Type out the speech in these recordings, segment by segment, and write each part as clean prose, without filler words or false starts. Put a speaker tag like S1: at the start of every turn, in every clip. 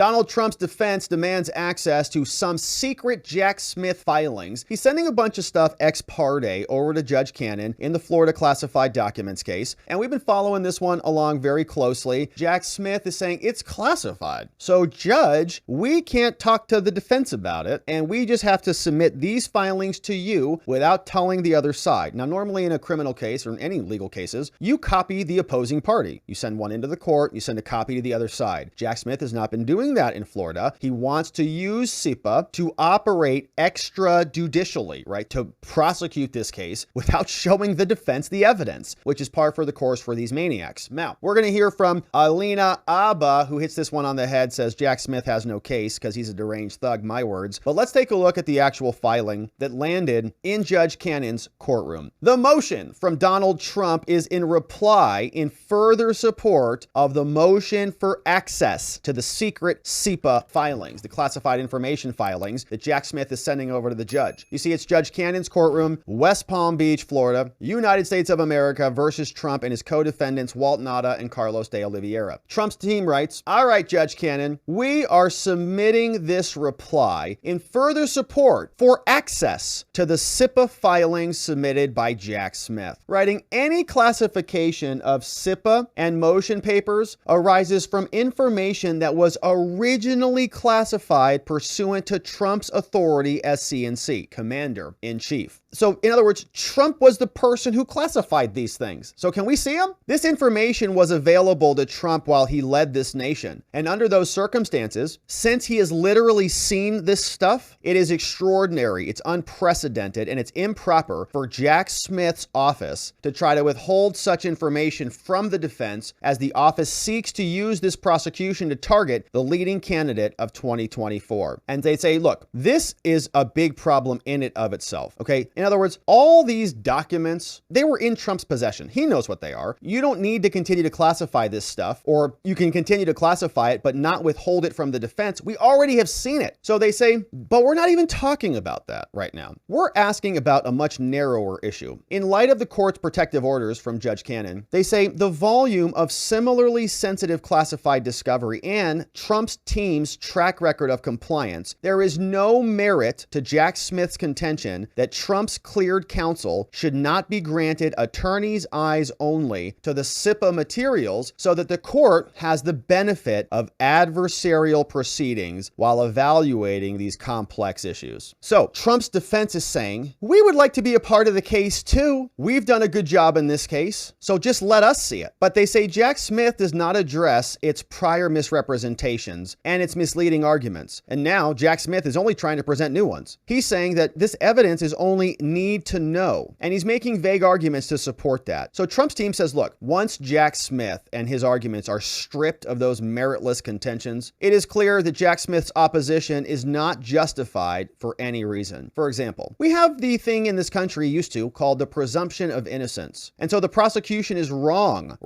S1: Donald Trump's defense demands access to some secret Jack Smith filings. He's sending a bunch of stuff ex parte over to Judge Cannon in the Florida classified documents case. And we've been following this one along very closely. Jack Smith is saying it's classified. So Judge, we can't talk to the defense about it. And we just have to submit these filings to you without telling the other side. Now, normally in a criminal case or in any legal cases, you copy the opposing party. You send one into the court, you send a copy to the other side. Jack Smith has not been doing that in Florida. He wants to use CIPA to operate extrajudicially, right? To prosecute this case without showing the defense the evidence, which is par for the course for these maniacs. Now, we're going to hear from Alina, Habba, who hits this one on the head, says Jack Smith has no case because he's a deranged thug, my words. But let's take a look at the actual filing that landed in Judge Cannon's courtroom. The motion from Donald Trump is in reply in further support of the motion for access to the secret CIPA filings, the classified information filings that Jack Smith is sending over to the judge. You see, it's Judge Cannon's courtroom, West Palm Beach, Florida, United States of America versus Trump and his co-defendants, Walt Nauta and Carlos de Oliveira. Trump's team writes, all right, Judge Cannon, we are submitting this reply in further support for access to the CIPA filings submitted by Jack Smith. Writing, any classification of CIPA and motion papers arises from information that was originally classified pursuant to Trump's authority as CNC, Commander-in-Chief. So, in other words, Trump was the person who classified these things. So can we see him? This information was available to Trump while he led this nation. And under those circumstances, since he has literally seen this stuff, it is extraordinary, it's unprecedented, and it's improper for Jack Smith's office to try to withhold such information from the defense as the office seeks to use this prosecution to target the leading candidate of 2024. And they say, look, this is a big problem in and of itself, okay? In other words, all these documents, they were in Trump's possession. He knows what they are. You don't need to continue to classify this stuff, or you can continue to classify it, but not withhold it from the defense. We already have seen it. So they say, but we're not even talking about that right now. We're asking about a much narrower issue. In light of the court's protective orders from Judge Cannon, they say the volume of similarly sensitive classified discovery and Trump's team's track record of compliance, there is no merit to Jack Smith's contention that Trump's cleared counsel should not be granted attorney's eyes only to the CIPA materials so that the court has the benefit of adversarial proceedings while evaluating these complex issues. So Trump's defense is saying, we would like to be a part of the case too. We've done a good job in this case, so just let us see it. But they say Jack Smith does not address its prior misrepresentations and its misleading arguments. And now Jack Smith is only trying to present new ones. He's saying that this evidence is only need to know, and he's making vague arguments to support that. So Trump's team says, look, once Jack Smith and his arguments are stripped of those meritless contentions, it is clear that Jack Smith's opposition is not justified for any reason. For example, we have the thing in this country used to called the presumption of innocence. And so the prosecution is wrong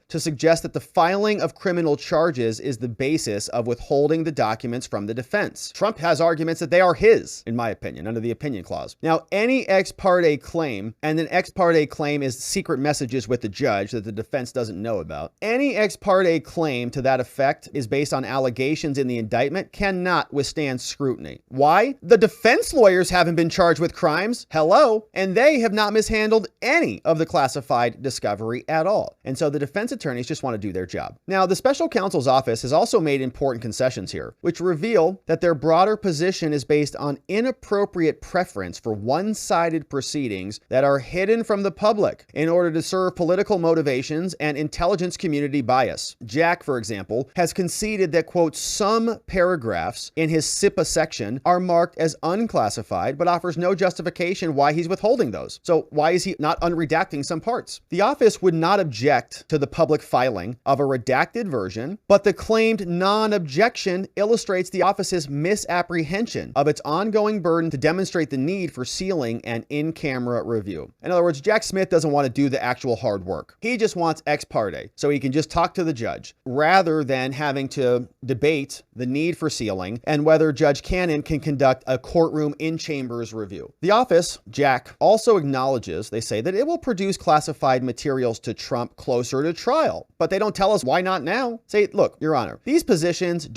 S1: to suggest that the filing of criminal charges is the basis of withholding the documents from the defense. Trump has arguments that they are his, in my opinion, under the opinion clause. Now, any ex parte claim, and an ex parte claim is secret messages with the judge that the defense doesn't know about. Any ex parte claim to that effect is based on allegations in the indictment cannot withstand scrutiny. Why? The defense lawyers haven't been charged with crimes. Hello. And they have not mishandled any of the classified discovery at all. And so the defense attorneys just want to do their job. Now, the special counsel's office has also made important concessions here, which reveal that their broader position is based on inappropriate preference for one-sided proceedings that are hidden from the public in order to serve political motivations and intelligence community bias. Jack, for example, has conceded that, quote, some paragraphs in his CIPA section are marked as unclassified, but offers no justification why he's withholding those. So why is he not unredacting some parts? The office would not object to the public filing of a redacted version, but the claimed non-objection illustrates the office's misapprehension of its ongoing burden to demonstrate the need for sealing revealing and in-camera review. In other words, Jack Smith doesn't want to do the actual hard work. He just wants ex parte, so he can just talk to the judge, rather than having to debate the need for sealing and whether Judge Cannon can conduct a courtroom in-chambers review. The office, Jack, also acknowledges, they say, that it will produce classified materials to Trump closer to trial, but they don't tell us why not now. Say, look, Your Honor, these positions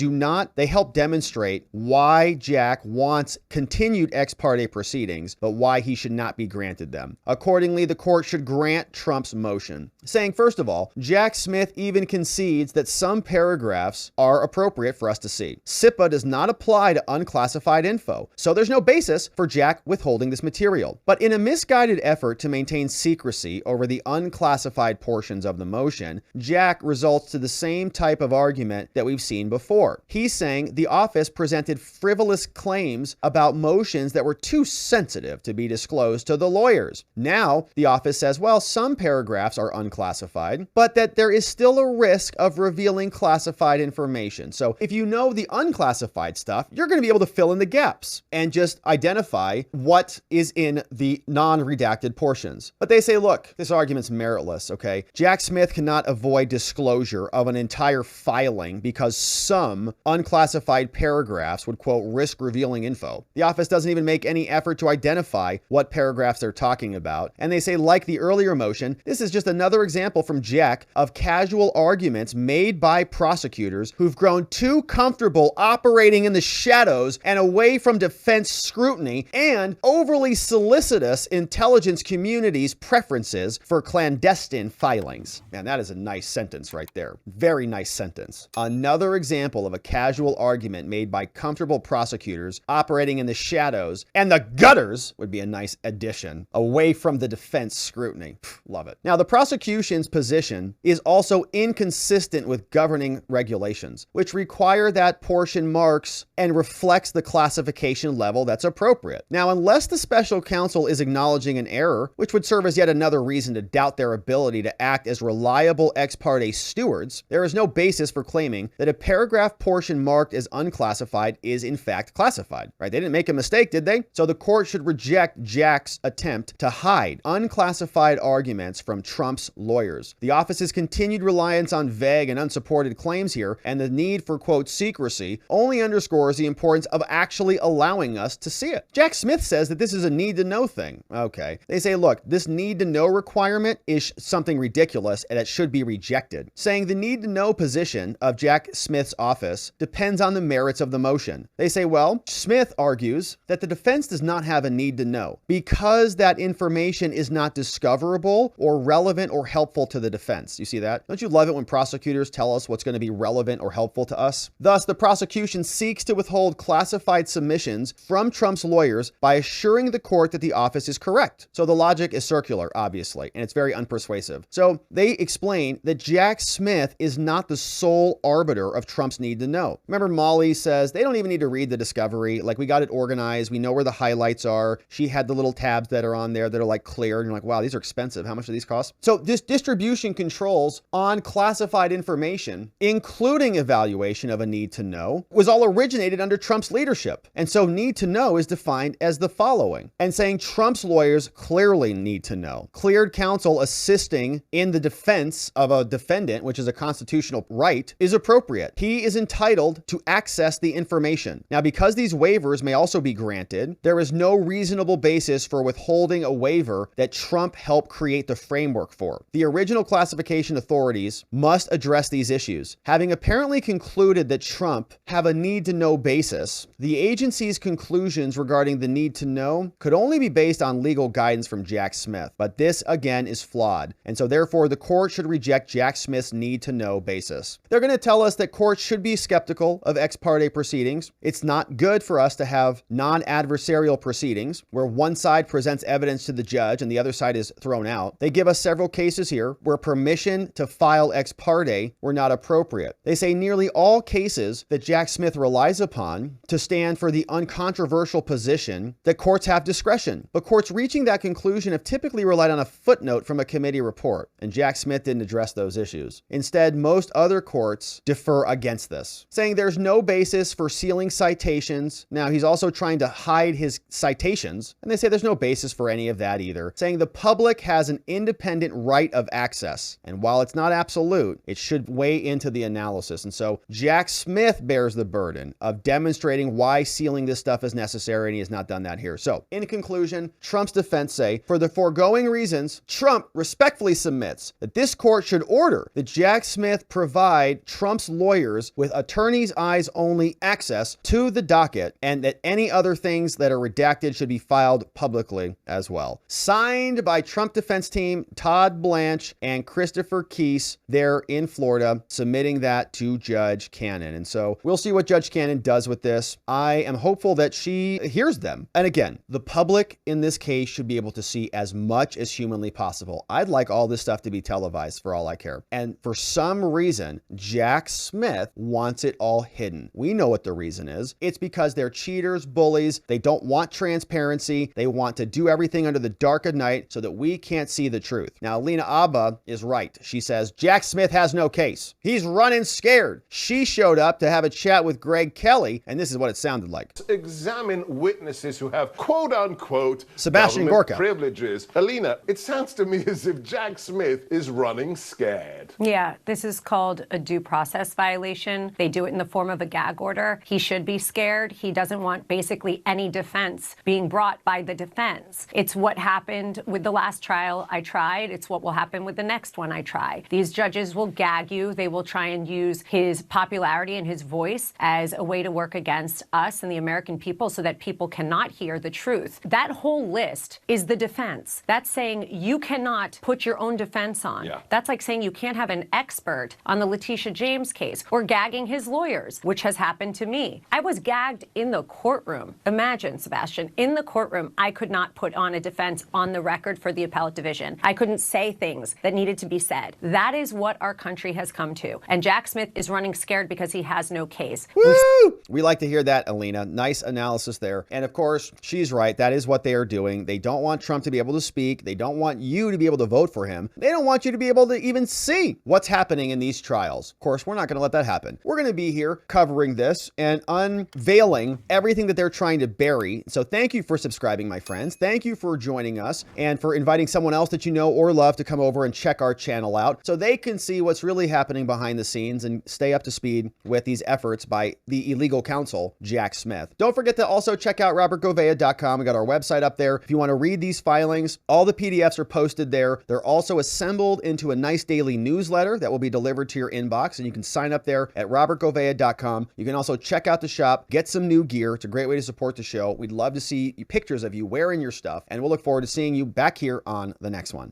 S1: they help demonstrate why Jack wants continued ex parte proceedings, but why he should not be granted them. Accordingly, the court should grant Trump's motion, saying, first of all, Jack Smith even concedes that some paragraphs are appropriate for us to see. CIPA does not apply to unclassified info, so there's no basis for Jack withholding this material. But in a misguided effort to maintain secrecy over the unclassified portions of the motion, Jack results to the same type of argument that we've seen before. He's saying the office presented frivolous claims about motions that were too sensitive to be disclosed to the lawyers. Now, the office says, well, some paragraphs are unclassified, but that there is still a risk of revealing classified information. So if you know the unclassified stuff, you're going to be able to fill in the gaps and just identify what is in the non-redacted portions. But they say, look, this argument's meritless, okay? Jack Smith cannot avoid disclosure of an entire filing because some unclassified paragraphs would, quote, risk revealing info. The office doesn't even make any effort to identify what paragraphs they're talking about. And they say, like the earlier motion, this is just another example from Jack of casual arguments made by prosecutors who've grown too comfortable operating in the shadows and away from defense scrutiny and overly solicitous intelligence community's preferences for clandestine filings. Man, that is a nice sentence right there. Very nice sentence. Another example of a casual argument made by comfortable prosecutors operating in the shadows, and the gutters would be a nice addition, away from the defense scrutiny. Love it. Now, the prosecution's position is also inconsistent with governing regulations, which require that portion marks and reflects the classification level that's appropriate. Now, unless the special counsel is acknowledging an error, which would serve as yet another reason to doubt their ability to act as reliable ex parte stewards, there is no basis for claiming that a paragraph portion marked as unclassified is in fact classified, right? They didn't make a mistake, did they? So the court should reject Jack's attempt to hide unclassified arguments from Trump's lawyers. The office's continued reliance on vague and unsupported claims here and the need for, quote, secrecy only underscores the importance of actually allowing us to see it. Jack Smith says that this is a need to know thing. Okay. They say, look, this need to know requirement is something ridiculous and it should be rejected, saying the need to know position of Jack Smith's office depends on the merits of the motion. They say, well, Smith argues that the defense does not have a need to know because that information is not discoverable or relevant or helpful to the defense. You see that? Don't you love it when prosecutors tell us what's going to be relevant or helpful to us? Thus, the prosecution seeks to withhold classified submissions from Trump's lawyers by assuring the court that the office is correct. So the logic is circular, obviously, and it's very unpersuasive. So they explain that Jack Smith is not the sole arbiter of Trump's need to know. Remember, Molly says they don't even need to read the discovery. Like, we got it organized. We know where the highlights are. She had the little tabs that are on there that are like clear. And you're like, wow, these are expensive. How much do these cost? So this distribution controls on classified information, including evaluation of a need to know, was all originated under Trump's leadership. And so need to know is defined as the following, and saying Trump's lawyers clearly need to know. Cleared counsel assisting in the defense of a defendant, which is a constitutional right, is appropriate. He is entitled to access the information. Now, because these waivers may also be granted, there is no reasonable basis for withholding a waiver that Trump helped create the framework for. The original classification authorities must address these issues. Having apparently concluded that Trump have a need to know basis, the agency's conclusions regarding the need to know could only be based on legal guidance from Jack Smith. But this, again, is flawed. And so therefore, the court should reject Jack Smith's need to know basis. They're going to tell us that courts should be skeptical of ex parte proceedings. It's not good for us to have non-adversarial proceedings where one side presents evidence to the judge and the other side is thrown out. They give us several cases cases here where permission to file ex parte were not appropriate. They say nearly all cases that Jack Smith relies upon to stand for the uncontroversial position that courts have discretion. But courts reaching that conclusion have typically relied on a footnote from a committee report, and Jack Smith didn't address those issues. Instead, most other courts defer against this, saying there's no basis for sealing citations. Now, he's also trying to hide his citations, and they say there's no basis for any of that either, saying the public has an independent right of access, and while it's not absolute, it should weigh into the analysis. And so Jack Smith bears the burden of demonstrating why sealing this stuff is necessary, and he has not done that here. So, in conclusion, Trump's defense say, for the foregoing reasons, Trump respectfully submits that this court should order that Jack Smith provide Trump's lawyers with attorney's eyes only access to the docket, and that any other things that are redacted should be filed publicly as well. Signed by Trump defense team Todd Blanche and Christopher Keese there in Florida, submitting that to Judge Cannon. And so we'll see what Judge Cannon does with this. I am hopeful that she hears them. And again, the public in this case should be able to see as much as humanly possible. I'd like all this stuff to be televised for all I care. And for some reason, Jack Smith wants it all hidden. We know what the reason is. It's because they're cheaters, bullies. They don't want transparency. They want to do everything under the dark of night so that we can't see the truth. Now, Alina Habba is right. She says, Jack Smith has no case. He's running scared. She showed up to have a chat with Greg Kelly, and this is what it sounded like.
S2: Examine witnesses who have quote-unquote
S1: Sebastian Gorka
S2: privileges. Alina, it sounds to me as if Jack Smith is running scared.
S3: Yeah, this is called a due process violation. They do it in the form of a gag order. He should be scared. He doesn't want basically any defense being brought by the defense. It's what happened with the last trial I tried. It's what will happen with the next one I try. These judges will gag you. They will try and use his popularity and his voice as a way to work against us and the American people so that people cannot hear the truth. That whole list is the defense. That's saying you cannot put your own defense on.
S2: Yeah.
S3: That's like saying you can't have an expert on the Letitia James case or gagging his lawyers, which has happened to me. I was gagged in the courtroom. Imagine, Sebastian, in the courtroom, I could not put on a defense on the record for the appellate division. I couldn't say things that needed to be said. That is what our country has come to. And Jack Smith is running scared because he has no case.
S1: Woo! We like to hear that, Alina. Nice analysis there. And of course, she's right. That is what they are doing. They don't want Trump to be able to speak. They don't want you to be able to vote for him. They don't want you to be able to even see what's happening in these trials. Of course, we're not going to let that happen. We're going to be here covering this and unveiling everything that they're trying to bury. So thank you for subscribing, my friends. Thank you for joining us and for inviting someone else that you know or love to come over and check our channel out so they can see what's really happening behind the scenes and stay up to speed with these efforts by the illegal counsel, Jack Smith. Don't forget to also check out robertgovea.com. We got our website up there. If you want to read these filings, all the PDFs are posted there. They're also assembled into a nice daily newsletter that will be delivered to your inbox, and you can sign up there at robertgovea.com. You can also check out the shop, get some new gear. It's a great way to support the show. We'd love to see pictures of you wearing your stuff, and we'll look forward to seeing you back here on the next one.